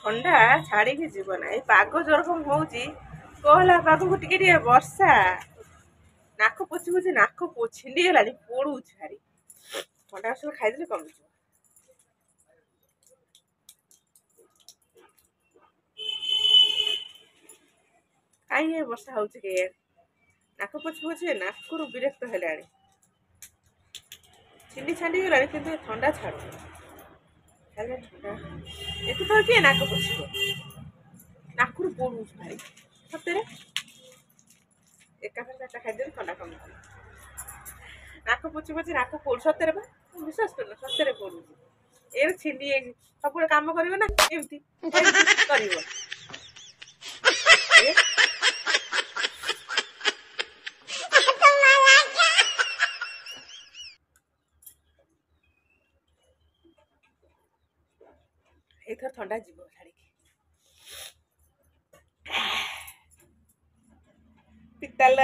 ଥଣ୍ଡା ଛାଡ଼ିକି ଯିବ ନା। ଏଇ ପାଗ ଯେରକମ ହଉଛି କୋହଲା ପାଗକୁ ଟିକେ ଟିକେ ବର୍ଷା ନାକ ପୋଛି ପୋଛି ନାକ ଛିଣ୍ଡିଗଲାଣି ପୋଡୁଛି ଭାରି। ଥଣ୍ଡା ଔଷଧ ଖାଇଦେଲେ କମିଯିବ। କାହିଁ ଏ ବର୍ଷା ହଉଛି କେଜାଣି? ନାକ ପୋଛି ପୋଛି ନାକରୁ ବିରକ୍ତ ହେଲାଣି। ଛିଣ୍ଡି ଛାଣ୍ଡି ଗଲାଣି କିନ୍ତୁ ଥଣ୍ଡା ଛାଡୁନି। ଖାଲି ଥଣ୍ଡା ଏତେ ଥର କିଏ ନାକ ପୋଛିବ? ନାକରୁ ପୋଡୁଛି ଭାରି ସତରେ। ଏକାଥରେ 4ଟା ଖାଇଦେବି ଥଣ୍ଡା କମିଯିବ। ନାକ ପୋଛି ପୋଛି ନାକ ପୋଡୁ ସତରେ ବା। ବିଶ୍ୱାସ କରୁନ ସତରେ ପୋଡୁଛି। ଏ ଛିଣ୍ଡି ଯାଇଛି ସବୁବେଳେ କାମ କରିବ ନା ଏମିତି କରିବ। ଏଇଥର ଥଣ୍ଡା ଯିବ ଛାଡ଼ିକି। ପିତାଲ